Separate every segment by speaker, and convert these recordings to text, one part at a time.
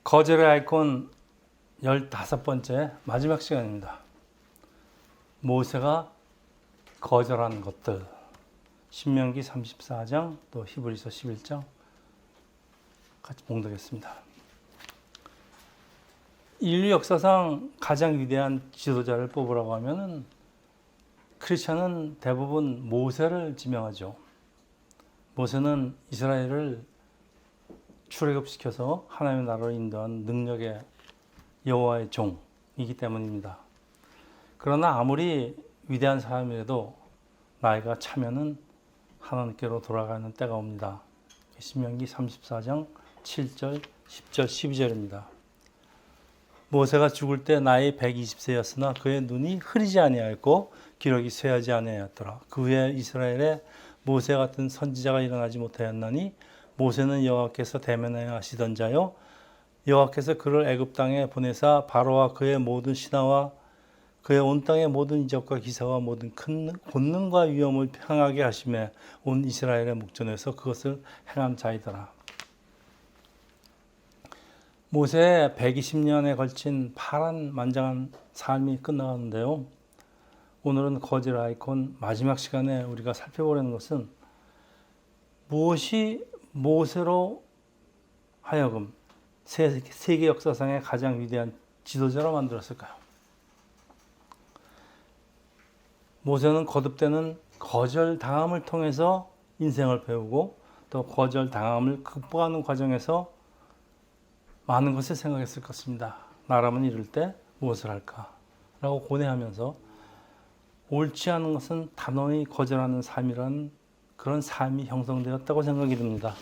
Speaker 1: 거절의 아이콘 15번째 마지막 시간입니다. 모세가 거절한 것들. 신명기 34장 또 히브리서 11장 같이 봉독했습니다. 인류 역사상 가장 위대한 지도자를 뽑으라고 하면은 크리스천은 대부분 모세를 지명하죠. 모세는 이스라엘을 출애굽시켜서 하나님의 나라로 인도한 능력의 여호와의 종이기 때문입니다. 그러나 아무리 위대한 사람이라도 나이가 차면은 하나님께로 돌아가는 때가 옵니다. 신명기 34장 7절, 10절, 12절입니다. 모세가 죽을 때 나이 120세였으나 그의 눈이 흐리지 아니하였고 기력이 쇠하지 아니하였더라. 그 후에 이스라엘에 모세 같은 선지자가 일어나지 못하였나니 모세는 여호와께서 대면하여 하시던 자요 여호와께서 그를 애굽 땅에 보내사 바로와 그의 모든 신하와 그의 온 땅의 모든 이적과 기사와 모든 큰 권능과 위엄을 행하게 하심에 온 이스라엘의 목전에서 그것을 행한 자이더라. 모세의 120년에 걸친 파란만장한 삶이 끝나가는데요. 오늘은 거절 아이콘 마지막 시간에 우리가 살펴보려는 것은 무엇이 모세로 하여금 세계 역사상의 가장 위대한 지도자로 만들었을까요? 모세는 거듭되는 거절당함을 통해서 인생을 배우고 또 거절당함을 극복하는 과정에서 많은 것을 생각했을 것입니다. 나라면 이럴 때 무엇을 할까? 라고 고뇌하면서 옳지 않은 것은 단호히 거절하는 삶이라는 그런 삶이 형성되었다고 생각이 듭니다.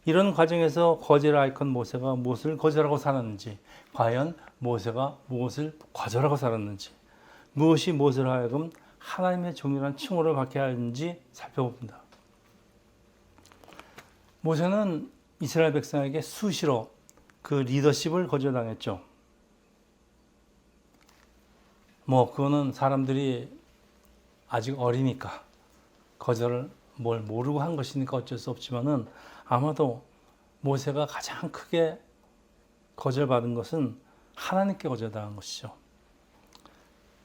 Speaker 1: 이런 과정에서 거절 아이콘 모세가 무엇을 거절하고 살았는지, 과연 모세가 무엇을 거절하고 살았는지, 무엇이 모세로 하여금 하나님의 종이라는 칭호를 받게 하는지 살펴봅니다. 모세는 이스라엘 백성에게 수시로 그 리더십을 거절당했죠. 그거는 사람들이 아직 어리니까 거절을 뭘 모르고 한 것이니까 어쩔 수 없지만은 아마도 모세가 가장 크게 거절받은 것은 하나님께 거절당한 것이죠.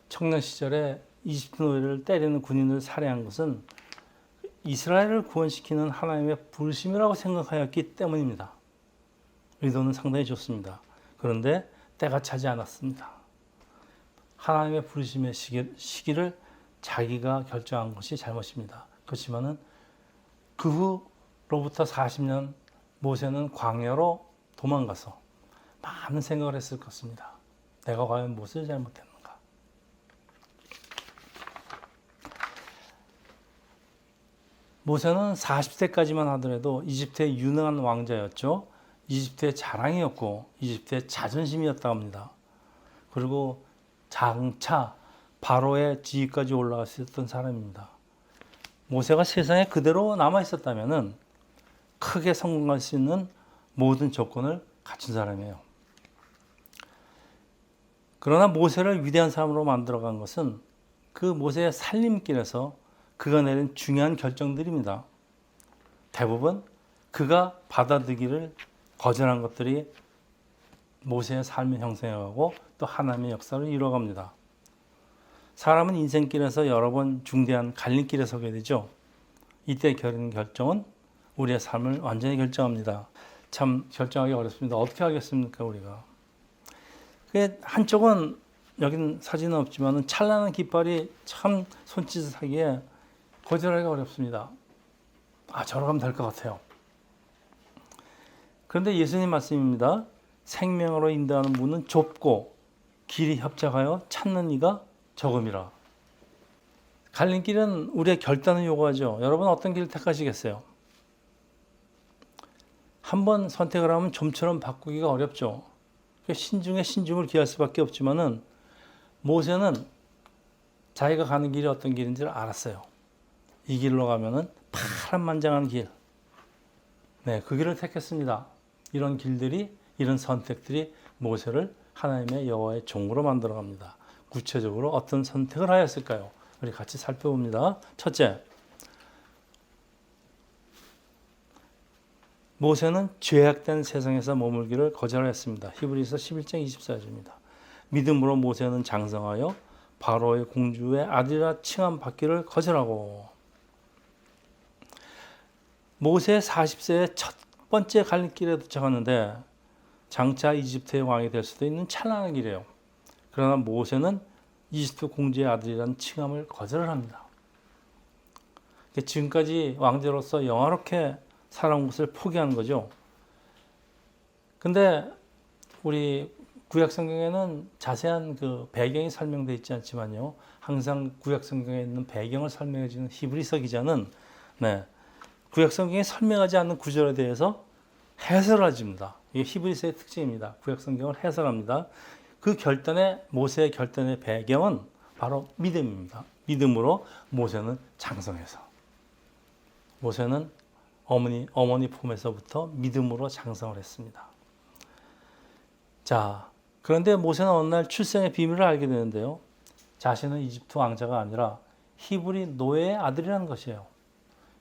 Speaker 1: 청년 시절에 이집트 노예를 때리는 군인을 살해한 것은 이스라엘을 구원시키는 하나님의 부르심이라고 생각하였기 때문입니다. 의도는 상당히 좋습니다. 그런데 때가 차지 않았습니다. 하나님의 부르심의 시기를 자기가 결정한 것이 잘못입니다. 그렇지만은 그 후로부터 40년 모세는 광야로 도망가서 많은 생각을 했을 것입니다. 내가 과연 무엇을 잘못했는가? 모세는 40세까지만 하더라도 이집트의 유능한 왕자였죠. 이집트의 자랑이었고 이집트의 자존심이었다고 합니다. 그리고 장차 바로의 지위까지 올라갔었던 사람입니다. 모세가 세상에 그대로 남아 있었다면은 크게 성공할 수 있는 모든 조건을 갖춘 사람이에요. 그러나 모세를 위대한 사람으로 만들어간 것은 그 모세의 살림길에서 그가 내린 중요한 결정들입니다. 대부분 그가 받아들이기를 거절한 것들이 모세의 삶을 형성해가고 또 하나님의 역사를 이루어갑니다. 사람은 인생길에서 여러 번 중대한 갈림길에 서게 되죠. 이때 결정은 우리의 삶을 완전히 결정합니다. 참 결정하기 어렵습니다. 어떻게 하겠습니까, 우리가? 한쪽은 여기는 사진은 없지만 찬란한 깃발이 참 손짓하기에 거절하기가 어렵습니다. 저러 가면 될 것 같아요. 그런데 예수님 말씀입니다. 생명으로 인도하는 문은 좁고 길이 협착하여 찾는 이가 적음이라. 갈림길은 우리의 결단을 요구하죠. 여러분 어떤 길을 택하시겠어요? 한번 선택을 하면 좀처럼 바꾸기가 어렵죠. 신중에 신중을 기할 수밖에 없지만은 모세는 자기가 가는 길이 어떤 길인지를 알았어요. 이 길로 가면은 파란만장한 길. 그 길을 택했습니다. 이런 길들이, 이런 선택들이 모세를 하나님의 여호와의 종으로 만들어갑니다. 구체적으로 어떤 선택을 하였을까요? 우리 같이 살펴봅니다. 첫째, 모세는 죄악된 세상에서 머물기를 거절했습니다. 히브리서 11장 24절입니다. 믿음으로 모세는 장성하여 바로의 공주의 아들이라 칭함 받기를 거절하고, 모세 40세의 첫 번째 갈림길에 도착하는데 장차 이집트의 왕이 될 수도 있는 찬란한 길이에요. 그러나 모세는 이집트 공주의 아들이라는 칭함을 거절을 합니다. 지금까지 왕제로서 영화롭게 살아온 것을 포기하는 거죠. 근데 우리 구약 성경에는 자세한 그 배경이 설명되어 있지 않지만요. 항상 구약 성경에 있는 배경을 설명해 주는 히브리서 기자는 구약 성경에 설명하지 않는 구절에 대해서 해설을 해줍니다. 이게 히브리서의 특징입니다. 구약 성경을 해설합니다. 그 모세의 결단의 배경은 바로 믿음입니다. 믿음으로 모세는 장성해서, 모세는 어머니 품에서부터 믿음으로 장성을 했습니다. 자, 그런데 모세는 어느 날 출생의 비밀을 알게 되는데요. 자신은 이집트 왕자가 아니라 히브리 노예의 아들이라는 것이에요.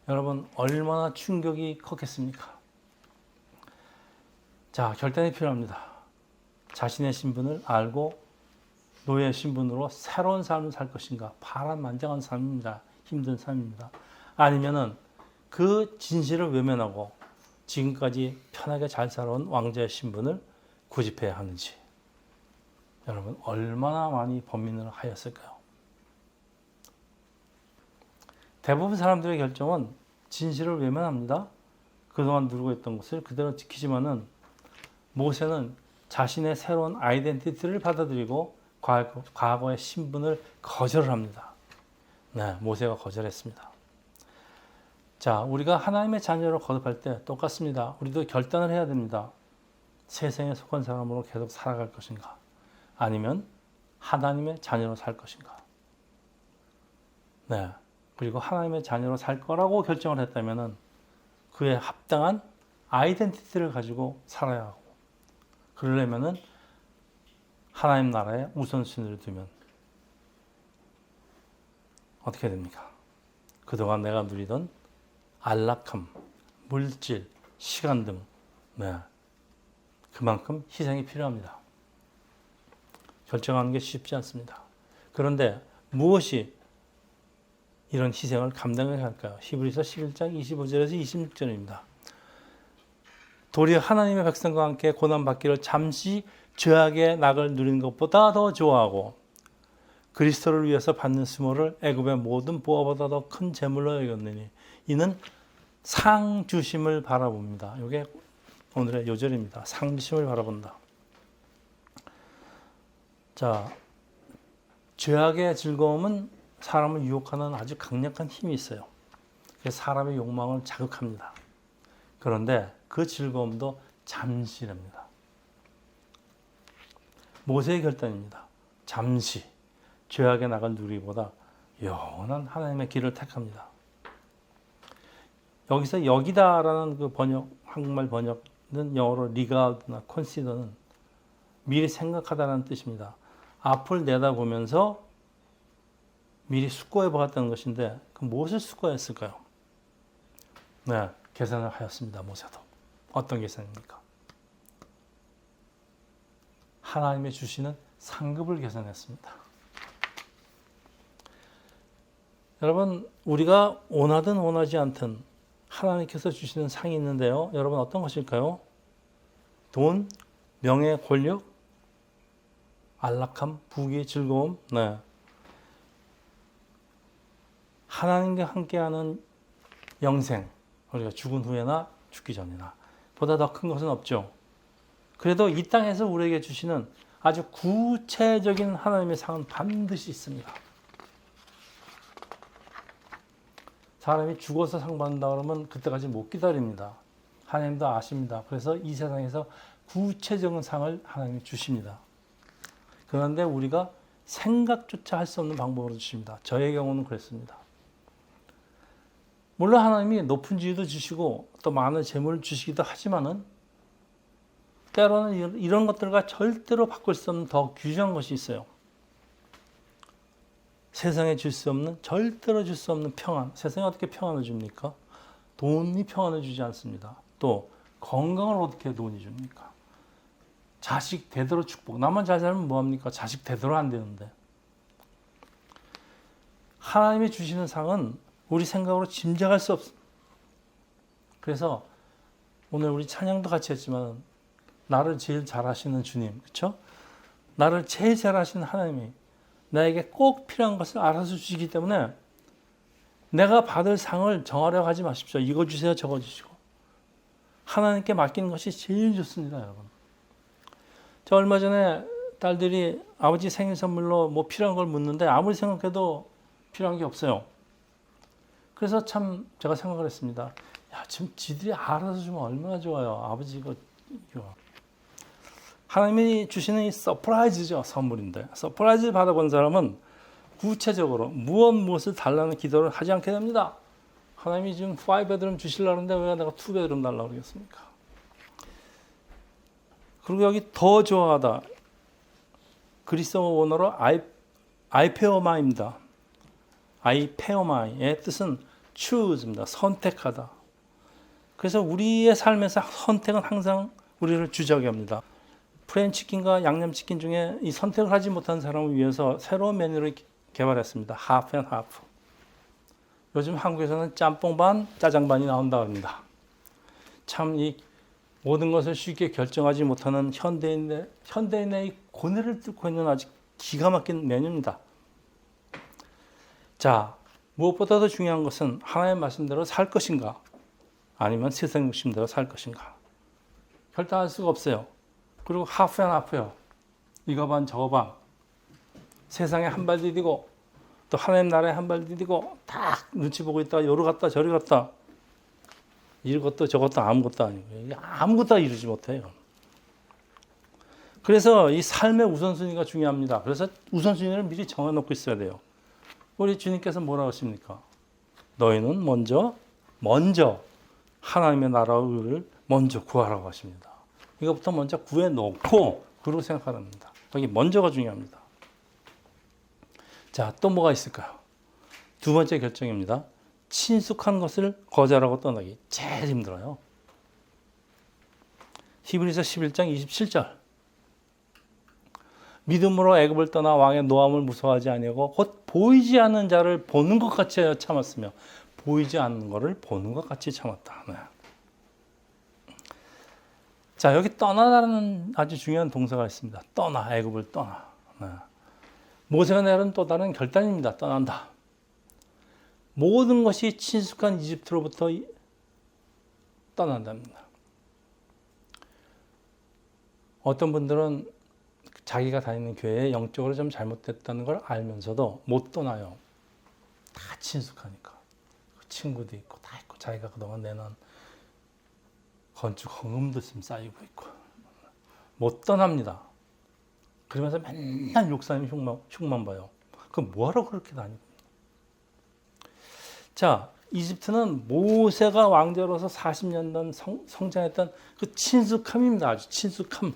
Speaker 1: 여러분, 얼마나 충격이 컸겠습니까? 자, 결단이 필요합니다. 자신의 신분을 알고 노예의 신분으로 새로운 삶을 살 것인가? 파란만장한 삶입니다. 힘든 삶입니다. 아니면은 그 진실을 외면하고 지금까지 편하게 잘 살아온 왕자의 신분을 고집해야 하는지, 여러분 얼마나 많이 고민을 하였을까요? 대부분 사람들의 결정은 진실을 외면합니다. 그동안 누르고 있던 것을 그대로 지키지만은 모세는 자신의 새로운 아이덴티티를 받아들이고 과거의 신분을 거절을 합니다. 모세가 거절했습니다. 자, 우리가 하나님의 자녀로 거듭할 때 똑같습니다. 우리도 결단을 해야 됩니다. 세상에 속한 사람으로 계속 살아갈 것인가? 아니면 하나님의 자녀로 살 것인가? 그리고 하나님의 자녀로 살 거라고 결정을 했다면 그에 합당한 아이덴티티를 가지고 살아야 하고, 그러려면 하나님 나라에 우선순위를 두면 어떻게 됩니까? 그동안 내가 누리던 안락함, 물질, 시간 등 그만큼 희생이 필요합니다. 결정하는 게 쉽지 않습니다. 그런데 무엇이 이런 희생을 감당해야 할까요? 히브리서 11장 25절에서 26절입니다. 도리어 하나님의 백성과 함께 고난받기를 잠시 죄악의 낙을 누리는 것보다 더 좋아하고 그리스도를 위해서 받는 수모를 애굽의 모든 보화보다 더 큰 재물로 여겼느니 이는 상 주심을 바라봅니다. 이게 오늘의 요절입니다. 상 주심을 바라본다. 자, 죄악의 즐거움은 사람을 유혹하는 아주 강력한 힘이 있어요. 그래서 사람의 욕망을 자극합니다. 그런데 그 즐거움도 잠시랍니다. 모세의 결단입니다. 잠시 죄악의 낙을 누리기보다 영원한 하나님의 길을 택합니다. 여기서 여기다라는 그 한국말 번역은 영어로 regard나 consider는 미리 생각하다라는 뜻입니다. 앞을 내다보면서 미리 숙고해 보았다는 것인데 그 무엇을 숙고했을까요? 계산을 하였습니다. 모세도. 어떤 계산입니까? 하나님이 주시는 상급을 계산했습니다. 여러분, 우리가 원하든 원하지 않든 하나님께서 주시는 상이 있는데요. 여러분 어떤 것일까요? 돈, 명예, 권력, 안락함, 부귀, 즐거움. 하나님과 함께하는 영생, 우리가 죽은 후에나 죽기 전이나 보다 더 큰 것은 없죠. 그래도 이 땅에서 우리에게 주시는 아주 구체적인 하나님의 상은 반드시 있습니다. 사람이 죽어서 상 받는다 그러면 그때까지 못 기다립니다. 하나님도 아십니다. 그래서 이 세상에서 구체적인 상을 하나님이 주십니다. 그런데 우리가 생각조차 할 수 없는 방법으로 주십니다. 저의 경우는 그랬습니다. 물론 하나님이 높은 지위도 주시고 또 많은 재물을 주시기도 하지만은 때로는 이런 것들과 절대로 바꿀 수 없는 더 귀중한 것이 있어요. 세상에 줄 수 없는, 절대로 줄 수 없는 평안. 세상에 어떻게 평안을 줍니까? 돈이 평안을 주지 않습니다. 또 건강을 어떻게 돈이 줍니까? 자식 대대로 축복. 나만 잘 살면 뭐합니까? 자식 대대로 안 되는데. 하나님이 주시는 상은 우리 생각으로 짐작할 수 없습니다. 그래서 오늘 우리 찬양도 같이 했지만 나를 제일 잘하시는 주님, 그렇죠? 나를 제일 잘하시는 하나님이 나에게 꼭 필요한 것을 알아서 주시기 때문에 내가 받을 상을 정하려고 하지 마십시오. 이거 주세요, 저거 주시고. 하나님께 맡기는 것이 제일 좋습니다, 여러분. 저 얼마 전에 딸들이 아버지 생일 선물로 뭐 필요한 걸 묻는데 아무리 생각해도 필요한 게 없어요. 그래서 참 제가 생각을 했습니다. 야, 지금 지들이 알아서 주면 얼마나 좋아요. 아버지 이거. 하나님이 주시는 이 서프라이즈죠. 선물인데. 서프라이즈 받아본 사람은 구체적으로 무엇을 달라는 기도를 하지 않게 됩니다. 하나님이 지금 5베드룸 주시려고 하는데 왜 내가 2베드룸 달라고 그러겠습니까? 그리고 여기 더 좋아하다. 그리스어 원어로 아이페오마입니다. 아이페오마의 뜻은 choose입니다. 선택하다. 그래서 우리의 삶에서 선택은 항상 우리를 주저하게 합니다. 프렌치킨과 양념치킨 중에 이 선택을 하지 못한 사람을 위해서 새로운 메뉴를 개발했습니다. 하프 앤 하프. 요즘 한국에서는 짬뽕 반, 짜장 반이 나온다고 합니다. 참 이 모든 것을 쉽게 결정하지 못하는 현대인의 고뇌를 뚫고 있는 아주 기가 막힌 메뉴입니다. 자, 무엇보다도 중요한 것은 하나님의 말씀대로 살 것인가 아니면 세상 욕심대로 살 것인가 결단할 수가 없어요. 그리고 하프 앤 하프요. 이거 반 저거 반. 세상에 한 발 디디고 또 하나님 나라에 한 발 디디고 딱 눈치 보고 있다가 요리 갔다 저리 갔다 이것도 저것도 아무것도 아니고 아무것도 이루지 못해요. 그래서 이 삶의 우선순위가 중요합니다. 그래서 우선순위를 미리 정해놓고 있어야 돼요. 우리 주님께서 뭐라고 하십니까? 너희는 먼저 하나님의 나라와 의를 먼저 구하라고 하십니다. 이것부터 먼저 구해놓고 그러고 생각합니다. 여기 먼저가 중요합니다. 자, 또 뭐가 있을까요? 두 번째 결정입니다. 친숙한 것을 거절하고 떠나기. 제일 힘들어요. 히브리서 11장 27절. 믿음으로 애굽을 떠나 왕의 노함을 무서워하지 아니하고 곧 보이지 않는 자를 보는 것 같이 참았으며 보이지 않는 것을 보는 것 같이 참았다. 네. 자, 여기 떠나라는 아주 중요한 동사가 있습니다. 떠나, 애굽을 떠나. 네. 모세가 내린 또 다른 결단입니다. 떠난다. 모든 것이 친숙한 이집트로부터 떠난답니다. 어떤 분들은 자기가 다니는 교회에 영적으로 좀 잘못됐다는 걸 알면서도 못 떠나요. 다 친숙하니까. 친구도 있고 다 있고 자기가 그동안 내는 건축 헌금도 좀 쌓이고 있고 못 떠납니다. 그러면서 맨날 목사님 흉만 봐요. 그럼 뭐하러 그렇게 다니고. 자, 이집트는 모세가 왕자로서 40년 성장했던 그 친숙함입니다. 아주 친숙함.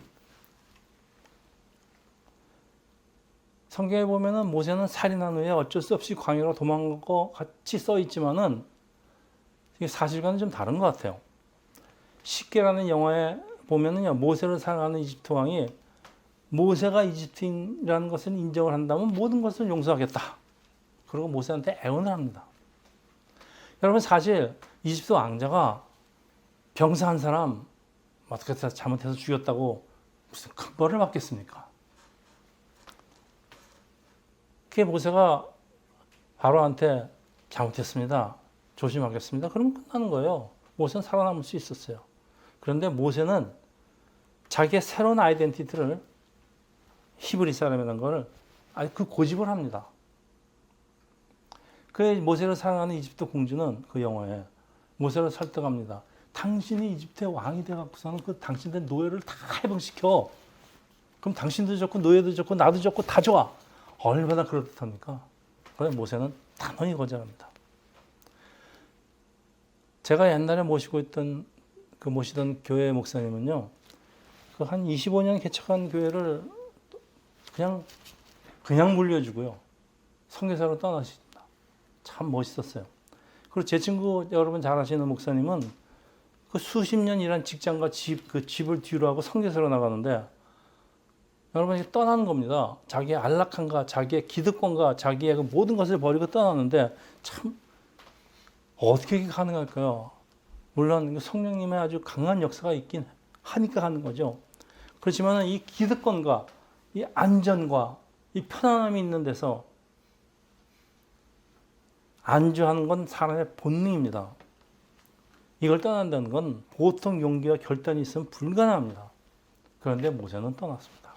Speaker 1: 성경에 보면은 모세는 살인한 후에 어쩔 수 없이 광야로 도망간 것 같이 써 있지만은 이게 사실과는 좀 다른 것 같아요. 십계라는 영화에 보면은요, 모세를 사랑하는 이집트 왕이 모세가 이집트인이라는 것을 인정을 한다면 모든 것을 용서하겠다. 그리고 모세한테 애원을 합니다. 여러분, 사실 이집트 왕자가 병사 한 사람 어떻게 잘못해서 죽였다고 무슨 큰 벌을 받겠습니까? 그게 모세가 바로한테 잘못했습니다. 조심하겠습니다. 그러면 끝나는 거예요. 모세는 살아남을 수 있었어요. 그런데 모세는 자기의 새로운 아이덴티티를 히브리 사람이라는 걸 아주 그 고집을 합니다. 그 모세를 사랑하는 이집트 공주는 그 영화에 모세를 설득합니다. 당신이 이집트의 왕이 돼갖고서는 그 당신들 노예를 다 해방시켜. 그럼 당신도 좋고 노예도 좋고 나도 좋고 다 좋아. 얼마나 그럴듯합니까? 그런데 모세는 단호히 거절합니다. 제가 옛날에 모시던 교회 목사님은요, 그 한 25년 개척한 교회를 그냥 물려주고요, 선교사로 떠나십니다. 참 멋있었어요. 그리고 제 친구 여러분 잘 아시는 목사님은 그 수십 년 일한 직장과 그 집을 뒤로 하고 성지서로 나가는데 여러분 이게 떠나는 겁니다. 자기의 안락함과 자기의 기득권과 자기의 그 모든 것을 버리고 떠나는데 참 어떻게 이게 가능할까요? 물론 성령님의 아주 강한 역사가 있긴 하니까 하는 거죠. 그렇지만 이 기득권과 이 안전과 이 편안함이 있는 데서 안주하는 건 사람의 본능입니다. 이걸 떠난다는 건 보통 용기와 결단이 있으면 불가능합니다. 그런데 모세는 떠났습니다.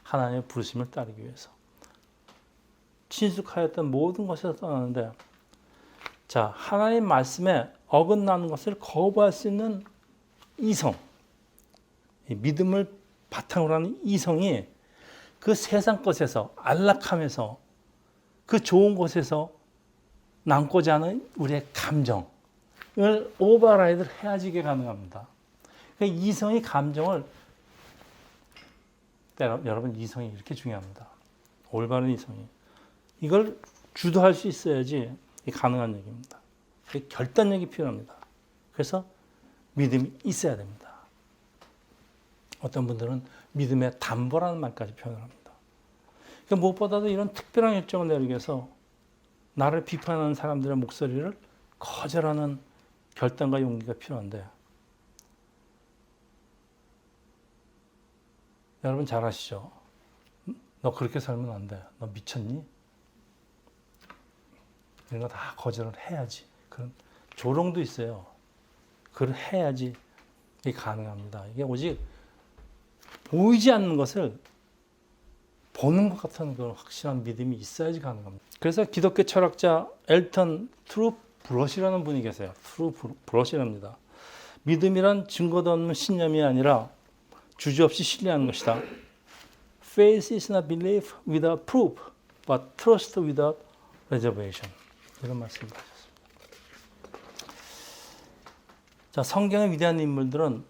Speaker 1: 하나님의 부르심을 따르기 위해서. 친숙하였던 모든 것에서 떠나는데, 자, 하나님 말씀에 어긋나는 것을 거부할 수 있는 이성, 이 믿음을 바탕으로 하는 이성이 그 세상 것에서, 안락함에서, 그 좋은 곳에서 남고자 하는 우리의 감정을 오버라이드를 해야지 이게 가능합니다. 그러니까 이성이 감정을, 여러분 이성이 이렇게 중요합니다. 올바른 이성이. 이걸 주도할 수 있어야지 가능한 얘기입니다. 결단력이 필요합니다. 그래서 믿음이 있어야 됩니다. 어떤 분들은 믿음의 담보라는 말까지 표현을 합니다. 그러니까 무엇보다도 이런 특별한 결정을 내리기 위해서 나를 비판하는 사람들의 목소리를 거절하는 결단과 용기가 필요한데, 여러분 잘 아시죠? 너 그렇게 살면 안 돼. 너 미쳤니? 이런 거 다 거절을 해야지. 그런 조롱도 있어요. 그걸 해야지 이게 가능합니다. 이게 오직 보이지 않는 것을 보는 것 같은 그런 확실한 믿음이 있어야지 가능합니다. 그래서 기독교 철학자 엘턴 트루 브러시라는 분이 계세요. 트루 브러시랍니다. 믿음이란 증거도 없는 신념이 아니라 주저없이 신뢰하는 것이다. Faith is not belief without proof, but trust without reservation. 이런 말씀을 하셨습니다. 자, 성경의 위대한 인물들은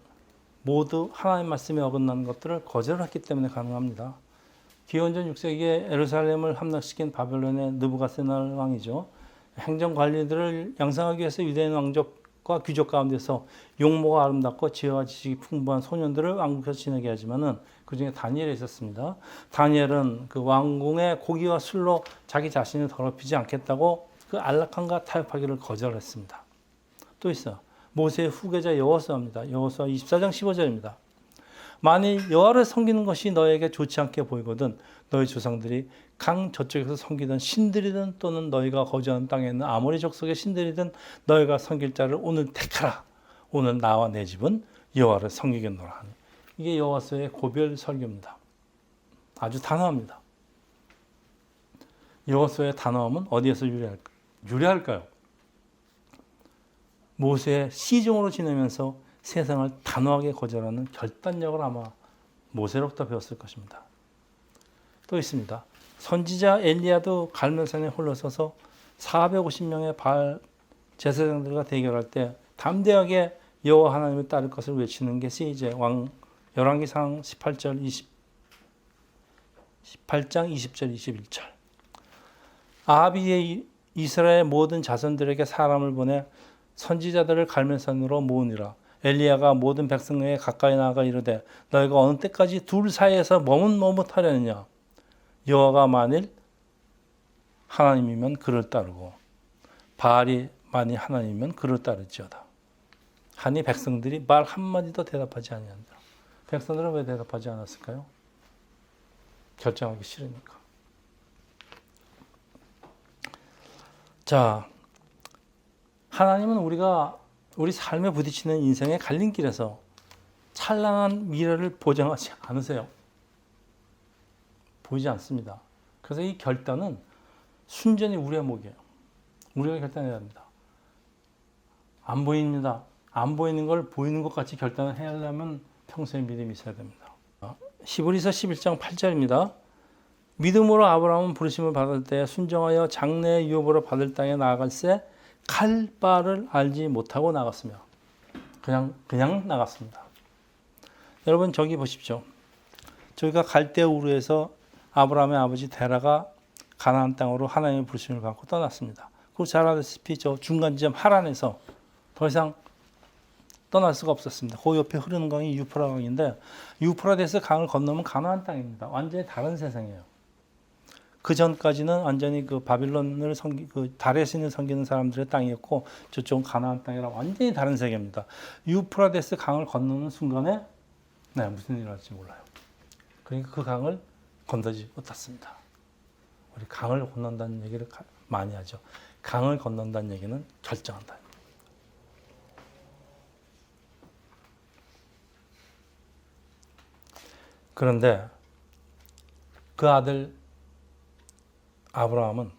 Speaker 1: 모두 하나님 말씀에 어긋나는 것들을 거절했기 때문에 가능합니다. 기원전 6세기에 예루살렘을 함락시킨 바벨론의 느부갓네살 왕이죠. 행정관리들을 양성하기 위해서 유대인 왕족과 귀족 가운데서 용모가 아름답고 지혜와 지식이 풍부한 소년들을 왕국에서 지내게 하지만은 그 중에 다니엘이 있었습니다. 다니엘은 그 왕궁의 고기와 술로 자기 자신을 더럽히지 않겠다고 그 안락함과 타협하기를 거절했습니다. 또 있어요. 모세의 후계자 여호수아입니다. 여호수아 24장 15절입니다. 만일 여호와를 섬기는 것이 너에게 좋지 않게 보이거든 너희 조상들이 강 저쪽에서 섬기던 신들이든 또는 너희가 거주하는 땅에 있는 아모리 족속의 신들이든 너희가 섬길 자를 오늘 택하라. 오늘 나와 내 집은 여호와를 섬기겠노라 하니. 이게 여호수아의 고별 설교입니다. 아주 단호합니다. 여호수아의 단호함은 어디에서 유래할까요? 모세의 시종으로 지내면서 세상을 단호하게 거절하는 결단력을 아마 모세로부터 배웠을 것입니다. 또 있습니다. 선지자 엘리야도 갈멜산에 홀로 서서 450명의 바알 제사장들과 대결할 때 담대하게 여호와 하나님을 따를 것을 외치는 것이 이제 열왕기상 18장 20절 21절. 아합이 이스라엘 모든 자손들에게 사람을 보내 선지자들을 갈멜산으로 모으니라. 엘리야가 모든 백성에게 가까이 나아가 이르되 너희가 어느 때까지 둘 사이에서 머뭇머뭇하려느냐. 여호와가 만일 하나님이면 그를 따르고 바알이 만일 하나님이면 그를 따를지어다. 하니 백성들이 말 한마디도 대답하지 아니한다. 백성들은 왜 대답하지 않았을까요? 결정하기 싫으니까. 자, 하나님은 우리 삶에 부딪히는 인생의 갈림길에서 찬란한 미래를 보장하지 않으세요. 보이지 않습니다. 그래서 이 결단은 순전히 우리의 목이에요. 우리가 결단해야 합니다. 안 보입니다. 안 보이는 걸 보이는 것 같이 결단을 해야 하려면 평소에 믿음이 있어야 됩니다. 히브리서 11장 8절입니다. 믿음으로 아브라함은 부르심을 받을 때 순종하여 장래의 유업으로 받을 땅에 나아갈새 갈 바를 알지 못하고 나갔으며 그냥 나갔습니다. 여러분 저기 보십시오. 저희가 갈대아 우르에서 아브라함의 아버지 데라가 가나안 땅으로 하나님의 부르심을 받고 떠났습니다. 그리고 잘 아다시피 저 중간 지점 하란에서 더 이상 떠날 수가 없었습니다. 그 옆에 흐르는 강이 유프라 강인데 유프라데스 강을 건너면 가나안 땅입니다. 완전히 다른 세상이에요. 그 전까지는 완전히 그 바빌론을 그 달의 신을 섬기는 사람들의 땅이었고 저쪽은 가나안 땅이라 완전히 다른 세계입니다. 유프라데스 강을 건너는 순간에 무슨 일이 날지 몰라요. 그러니까 그 강을 건너지 못했습니다. 우리 강을 건넌다는 얘기를 많이 하죠. 강을 건넌다는 얘기는 결정한다. 그런데 그 아들 아브라함은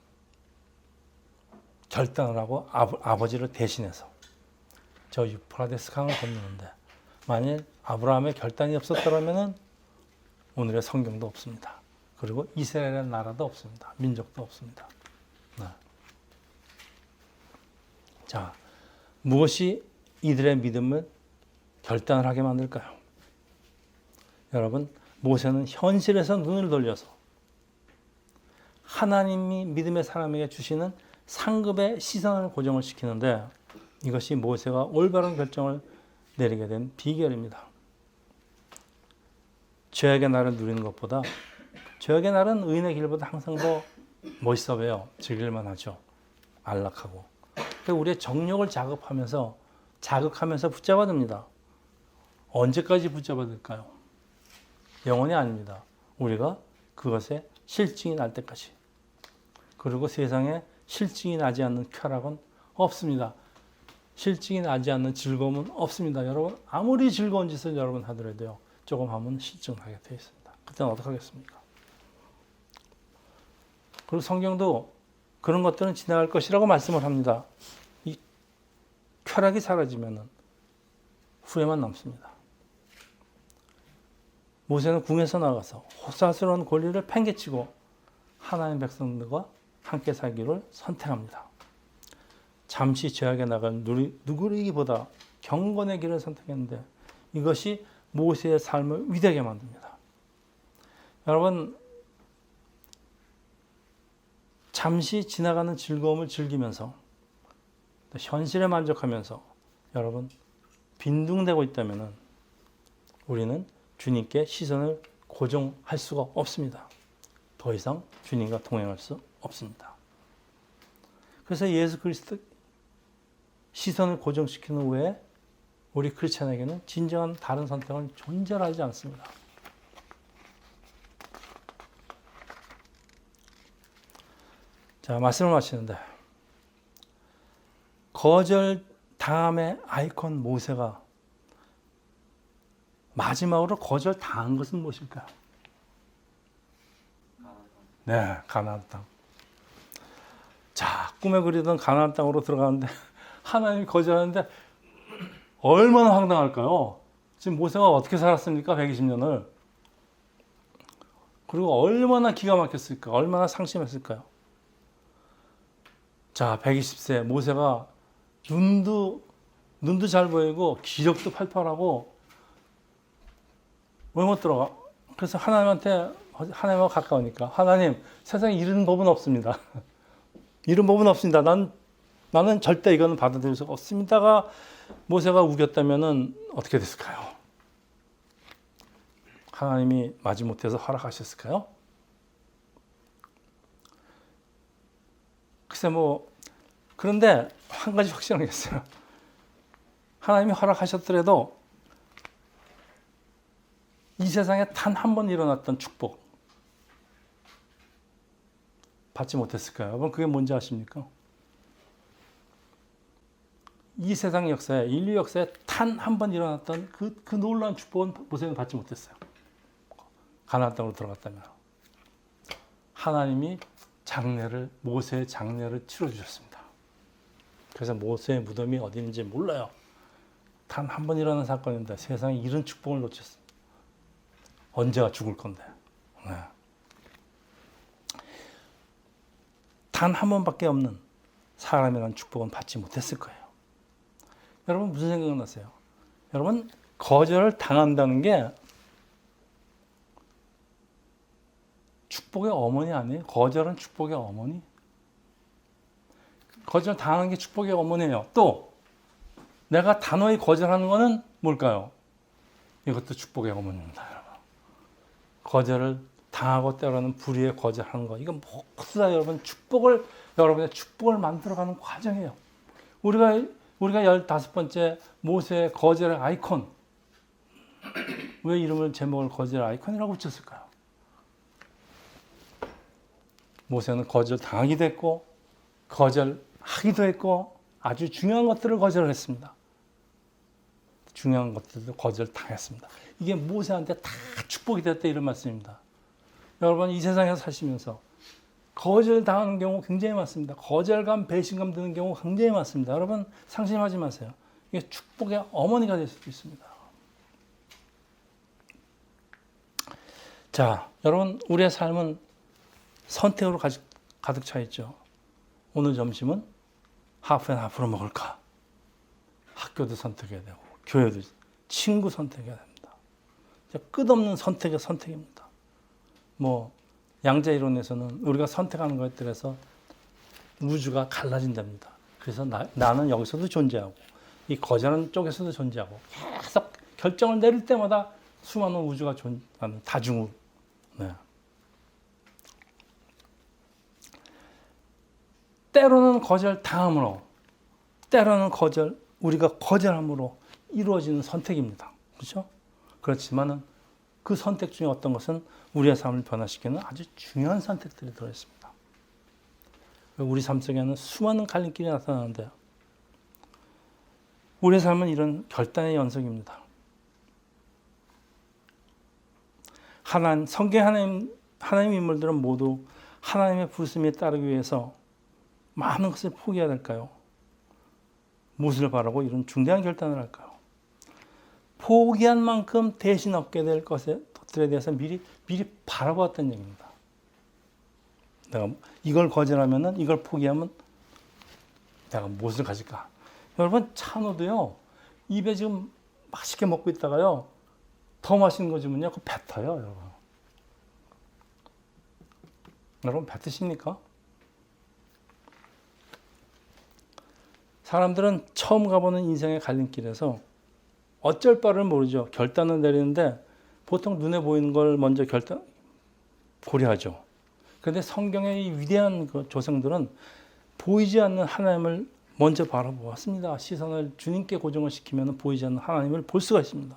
Speaker 1: 결단을 하고 아버지를 대신해서 저 유프라데스 강을 건너는데 만일 아브라함의 결단이 없었더라면 오늘의 성경도 없습니다. 그리고 이스라엘의 나라도 없습니다. 민족도 없습니다. 네. 자, 무엇이 이들의 믿음을 결단을 하게 만들까요? 여러분, 모세는 현실에서 눈을 돌려서 하나님이 믿음의 사람에게 주시는 상급의 시선을 고정을 시키는데 이것이 모세가 올바른 결정을 내리게 된 비결입니다. 죄악의 날을 누리는 것보다 죄악의 날은 의인의 길보다 항상 더 멋있어 보여 즐길만 하죠. 안락하고. 우리의 정욕을 자극하면서 붙잡아둡니다. 언제까지 붙잡아둘까요? 영원히 아닙니다. 우리가 그것에 실증이 날 때까지. 그리고 세상에 실증이 나지 않는 쾌락은 없습니다. 실증이 나지 않는 즐거움은 없습니다. 여러분 아무리 즐거운 짓을 여러분 하더라도요. 조금 하면 실증나게 되어 있습니다. 그때는 어떻게 하겠습니까? 그리고 성경도 그런 것들은 지나갈 것이라고 말씀을 합니다. 이 쾌락이 사라지면 후회만 남습니다. 모세는 궁에서 나가서 호사스러운 권리를 팽개치고 하나님 백성들과 함께 살기를 선택합니다. 잠시 죄악에 나간 누구이기보다 경건의 길을 선택했는데 이것이 모세의 삶을 위대하게 만듭니다. 여러분 잠시 지나가는 즐거움을 즐기면서 현실에 만족하면서 여러분 빈둥대고 있다면 우리는 주님께 시선을 고정할 수가 없습니다. 더 이상 주님과 동행할 수 없습니다. 그래서 예수 그리스도 시선을 고정시키는 후에 우리 크리스찬에게는 진정한 다른 선택은 존재하지 않습니다. 자, 말씀을 마치는데 거절당함의 아이콘 모세가 마지막으로 거절당한 것은 무엇일까요? 네, 가나안 땅. 자, 꿈에 그리던 가나안 땅으로 들어가는데 하나님이 거절하는데 얼마나 황당할까요? 지금 모세가 어떻게 살았습니까? 120년을. 그리고 얼마나 기가 막혔을까? 얼마나 상심했을까요? 자, 120세 모세가 눈도 잘 보이고 기력도 팔팔하고 왜 못 들어가? 그래서 하나님하고 가까우니까 하나님 세상에 이런 법은 없습니다. 이런 법은 없습니다. 나는 절대 이거는 받아들일 수가 없습니다가 모세가 우겼다면은 어떻게 됐을까요? 하나님이 마지못해서 허락하셨을까요? 글쎄 그런데 한 가지 확실한 게 있어요. 하나님이 허락하셨더라도 이 세상에 단 한 번 일어났던 축복 받지 못했을까요? 여러분 그게 뭔지 아십니까? 이 세상 역사에 인류 역사에 단 한 번 일어났던 그 놀라운 축복은 모세는 받지 못했어요. 가나안 땅으로 들어갔다면 하나님이 모세의 장례를 치러주셨습니다. 그래서 모세의 무덤이 어디 있는지 몰라요. 단 한 번 일어난 사건인데 세상에 이런 축복을 놓쳤습니다. 언제가 죽을 건데. 네. 단 한 번밖에 없는 사람이라는 축복은 받지 못했을 거예요. 여러분 무슨 생각 나세요? 여러분 거절을 당한다는 게 축복의 어머니 아니에요? 거절은 축복의 어머니? 거절 당하는 게 축복의 어머니예요. 또 내가 단호히 거절하는 것은 뭘까요? 이것도 축복의 어머니입니다. 여러분. 거절을 당하고 때로는 불의에 거절하는 것. 이건 모두 다 여러분의 축복을 만들어가는 과정이에요. 우리가 15번째 모세의 거절의 아이콘. 왜 이름을 제목을 거절의 아이콘이라고 붙였을까요? 모세는 거절 당하기도 했고 거절하기도 했고 아주 중요한 것들을 거절했습니다. 중요한 것들도 거절 당했습니다. 이게 모세한테 다 축복이 됐다 이런 말씀입니다. 여러분 이 세상에서 사시면서 거절 당하는 경우 굉장히 많습니다. 거절감, 배신감 드는 경우 굉장히 많습니다. 여러분 상심하지 마세요. 이게 축복의 어머니가 될 수도 있습니다. 자, 여러분 우리의 삶은 선택으로 가득 차 있죠. 오늘 점심은 하프앤하프로 먹을까? 학교도 선택해야 되고 교회도 친구 선택해야 됩니다. 끝없는 선택의 선택입니다. 양자 이론에서는 우리가 선택하는 것에 따라서 우주가 갈라진답니다. 그래서 나는 여기서도 존재하고 이 거절하는 쪽에서도 존재하고 계속 결정을 내릴 때마다 수많은 우주가 존재하는 다중우. 네. 때로는 거절 당함으로, 때로는 우리가 거절함으로 이루어지는 선택입니다. 그렇죠? 그렇지만은 그 선택 중에 어떤 것은 우리의 삶을 변화시키는 아주 중요한 선택들이 들어있습니다. 우리 삶 속에는 수많은 갈림길이 나타나는데요. 우리의 삶은 이런 결단의 연속입니다. 성경 하나님 인물들은 모두 하나님의 부르심에 따르기 위해서 많은 것을 포기해야 될까요? 무엇을 바라고 이런 중대한 결단을 할까요? 포기한 만큼 대신 얻게 될 것들에 대해서 미리 바라보았다는 얘기입니다. 내가 이걸 거절하면은, 이걸 포기하면 내가 무엇을 가질까? 여러분, 찬호도요, 입에 지금 맛있게 먹고 있다가요, 더 맛있는 거 주면요, 그거 뱉어요, 여러분. 여러분, 뱉으십니까? 사람들은 처음 가보는 인생의 갈림길에서 어쩔 바를 모르죠. 결단을 내리는데 보통 눈에 보이는 걸 먼저 고려하죠. 그런데 성경의 이 위대한 그 조상들은 보이지 않는 하나님을 먼저 바라보았습니다. 시선을 주님께 고정을 시키면 보이지 않는 하나님을 볼 수가 있습니다.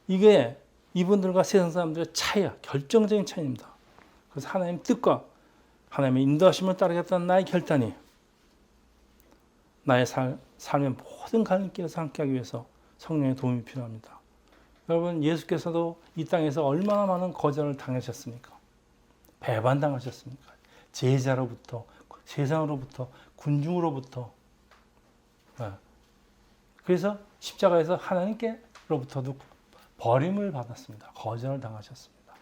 Speaker 1: 이게 이분들과 세상 사람들의 차이야. 결정적인 차이입니다. 그래서 하나님의 뜻과 하나님의 인도하심을 따르겠다는 나의 결단이 나의 삶의 모든 갈림길에서 함께하기 위해서 성령의 도움이 필요합니다. 여러분, 예수께서도 이 땅에서 얼마나 많은 거절을 당하셨습니까? 배반당하셨습니까? 제자로부터, 세상으로부터, 군중으로부터. 그래서 십자가에서 하나님께로부터도 버림을 받았습니다. 거절을 당하셨습니다.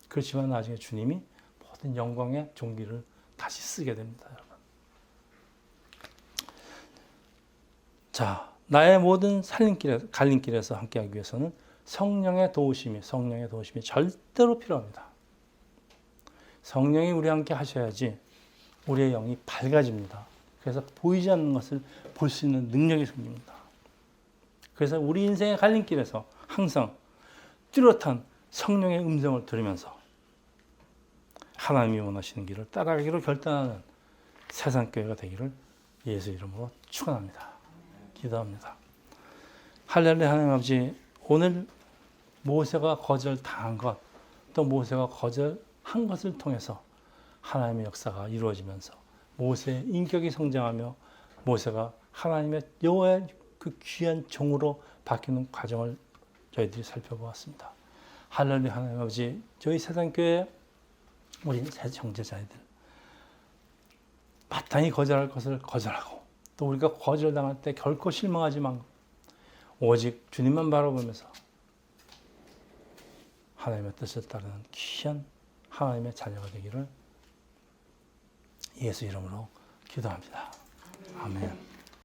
Speaker 1: 그렇지만 나중에 주님이 모든 영광의 종기를 다시 쓰게 됩니다. 여러분. 자, 나의 모든 갈림길에서 함께하기 위해서는 성령의 도우심이 절대로 필요합니다. 성령이 우리와 함께 하셔야지 우리의 영이 밝아집니다. 그래서 보이지 않는 것을 볼 수 있는 능력이 생깁니다. 그래서 우리 인생의 갈림길에서 항상 뚜렷한 성령의 음성을 들으면서 하나님이 원하시는 길을 따라가기로 결단하는 세상교회가 되기를 예수 이름으로 축원합니다. 기도합니다. 할렐루야. 하나님 아버지, 오늘 모세가 거절당한 것, 또 모세가 거절한 것을 통해서 하나님의 역사가 이루어지면서 모세의 인격이 성장하며 모세가 하나님의 여호와의 그 귀한 종으로 바뀌는 과정을 저희들이 살펴보았습니다. 할렐루야. 하나님 아버지, 저희 세상교회 우리 형제자매들 마땅히 거절할 것을 거절하고 또 우리가 거절당할 때 결코 실망하지 말고 오직 주님만 바라보면서 하나님의 뜻을 따르는 귀한 하나님의 자녀가 되기를 예수 이름으로 기도합니다. 아멘.